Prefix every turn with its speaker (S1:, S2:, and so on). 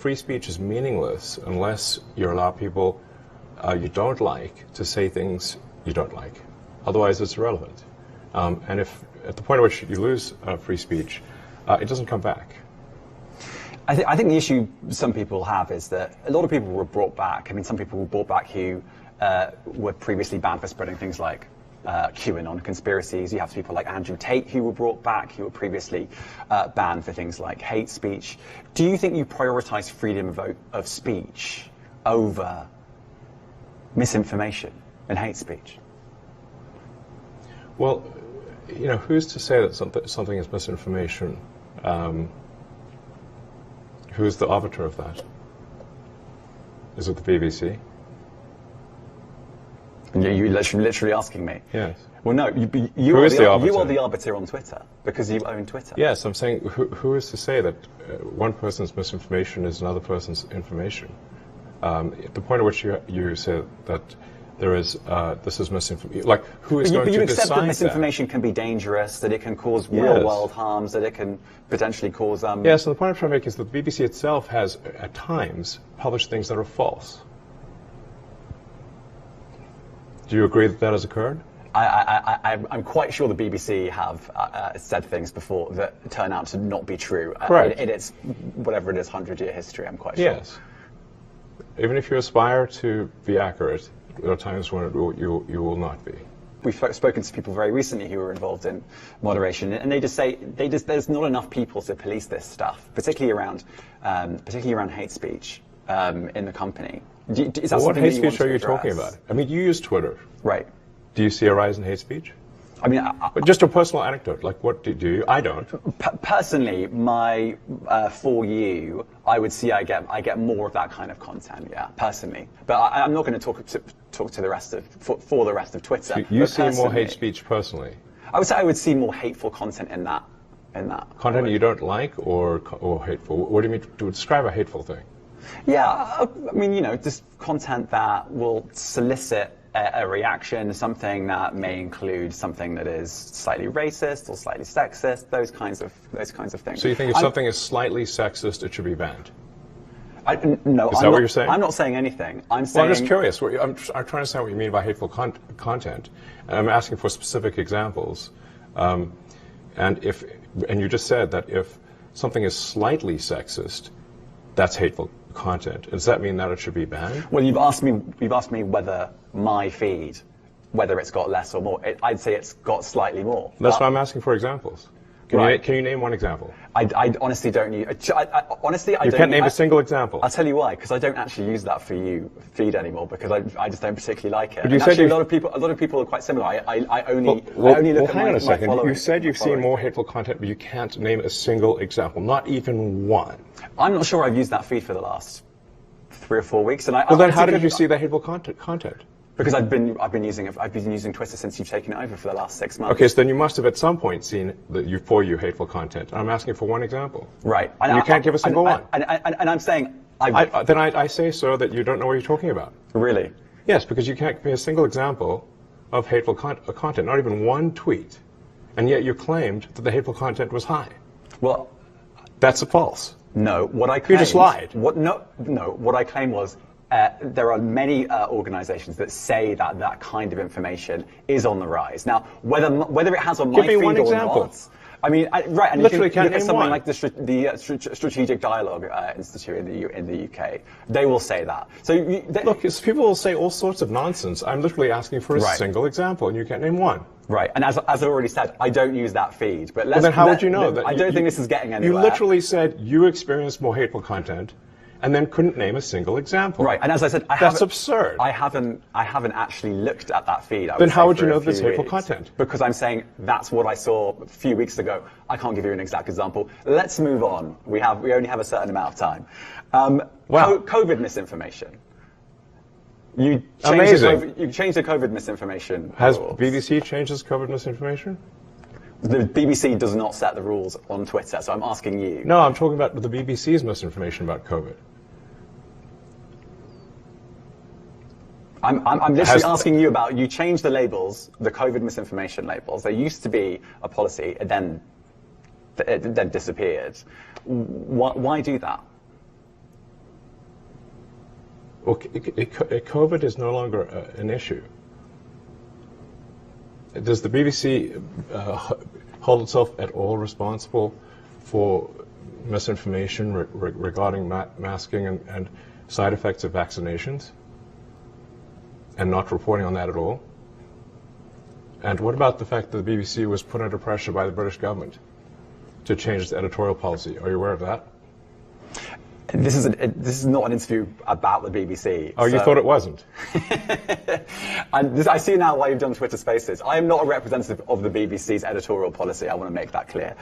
S1: free speech is meaningless unless you allow people you don't like to say things you don't like. Otherwise, it's irrelevant. And if at the point at which you lose free speech, it doesn't come back.
S2: I think the issue some people have is that a lot of people were brought back. I mean, some people were brought back who were previously banned for spreading things like QAnon conspiracies. You have people like Andrew Tate who were brought back, who were previously banned for things like hate speech. Do you think you prioritize freedom of speech over misinformation and hate speech?
S1: Well, you know, who's to say that something is misinformation? Who's the arbiter of that? Is it the BBC?
S2: You're literally asking me?
S1: Yes.
S2: Well, no, you are the arbiter on Twitter, because you own Twitter.
S1: Yes, I'm saying, who is to say that one person's misinformation is another person's information? At the point at which you say that there is, this is misinformation, like, who is going to decide that?
S2: But you accept that misinformation can be dangerous, that it can cause real-world harms, that it can potentially cause...
S1: Yeah, so the point I'm trying to make is that the BBC itself has, at times, published things that are false. Do you agree that that has occurred?
S2: I'm quite sure the BBC have said things before that turn out to not be true.
S1: Correct.
S2: In its, whatever it is, 100-year history, I'm quite sure.
S1: Yes. Even if you aspire to be accurate, there are times when you will not be.
S2: We've spoken to people very recently who were involved in moderation, and they just say there's not enough people to police this stuff, particularly around hate speech in the company. Is that
S1: what hate
S2: that
S1: speech are you talking about? I mean, you use Twitter.
S2: Right.
S1: Do you see a rise in hate speech?
S2: I mean,
S1: but just a personal anecdote, like what do you? I don't.
S2: Personally, for you, I would see I get more of that kind of content, yeah, personally. But I'm not going to talk to the rest of for the rest of Twitter.
S1: So you see more hate speech personally?
S2: I would say I would see more hateful content in that.
S1: Content you don't like or hateful? What do you mean to describe a hateful thing?
S2: Yeah, I mean, you know, just content that will solicit a reaction, something that may include something that is slightly racist or slightly sexist, those kinds of things.
S1: So you think if something is slightly sexist, it should be banned?
S2: No,
S1: is that what you're saying?
S2: I'm not saying anything. I'm saying.
S1: Well, I'm just curious. I'm trying to understand what you mean by hateful content. And I'm asking for specific examples. And you just said that if something is slightly sexist, that's hateful content. Does that mean that it should be banned?
S2: Well, you've asked me whether my feed, whether it's got less or more. I'd say it's got slightly more.
S1: That's why I'm asking for examples. Can you name one example?
S2: I honestly don't use. Honestly, I
S1: you
S2: don't.
S1: can't name a single example.
S2: I'll tell you why. Because I don't actually use that for you feed anymore. Because I just don't particularly like it.
S1: But you
S2: and
S1: said
S2: actually, a lot of people are quite similar. I only look at
S1: hang on a second.
S2: my
S1: You said you've seen more hateful content, but you can't name a single example, not even one.
S2: I'm not sure I've used that feed for the last 3 or 4 weeks. And
S1: then how did you see the hateful content?
S2: Because I've been using Twitter since you've taken it over for the last 6 months.
S1: Okay, so then you must have at some point seen for you hateful content. I'm asking for one example.
S2: Right.
S1: And you can't give a single one.
S2: And I'm saying
S1: then I say, sir, that you don't know what you're talking about.
S2: Really?
S1: Yes, because you can't give me a single example of hateful content, not even one tweet, and yet you claimed that the hateful content was high.
S2: Well,
S1: that's false.
S2: No, what I claimed...
S1: You just lied.
S2: What I claimed was there are many organizations that say that kind of information is on the rise. Now, whether it has on my feed or not... I mean, right, and
S1: literally
S2: you can look at something
S1: one.
S2: like the Strategic Dialogue Institute in the UK. They will say that. So
S1: look, people will say all sorts of nonsense. I'm literally asking for a single example, and you can't name one.
S2: Right, and as I've already said, I don't use that feed. But
S1: then how would you know that?
S2: I don't think this is getting anywhere.
S1: You literally said you experienced more hateful content, and then couldn't name a single example.
S2: Right, and as I said,
S1: that's absurd.
S2: I haven't actually looked at that feed.
S1: Then how would you know this hateful content?
S2: Because I'm saying that's what I saw a few weeks ago. I can't give you an exact example. Let's move on. We only have a certain amount of time. COVID misinformation. You changed the COVID misinformation.
S1: Has BBC changed its COVID misinformation?
S2: The BBC does not set the rules on Twitter, so I'm asking you.
S1: No, I'm talking about the BBC's misinformation about COVID.
S2: I'm literally asking you about, you changed the labels, the COVID misinformation labels. There used to be a policy, it then disappeared. Why do that?
S1: Well, COVID is no longer an issue. Does the BBC hold itself at all responsible for misinformation regarding masking and side effects of vaccinations, and not reporting on that at all? And what about the fact that the BBC was put under pressure by the British government to change its editorial policy? Are you aware of that?
S2: This is not an interview about the BBC.
S1: Oh, so you thought it wasn't?
S2: And I see now why you've done Twitter Spaces. I am not a representative of the BBC's editorial policy. I want to make that clear.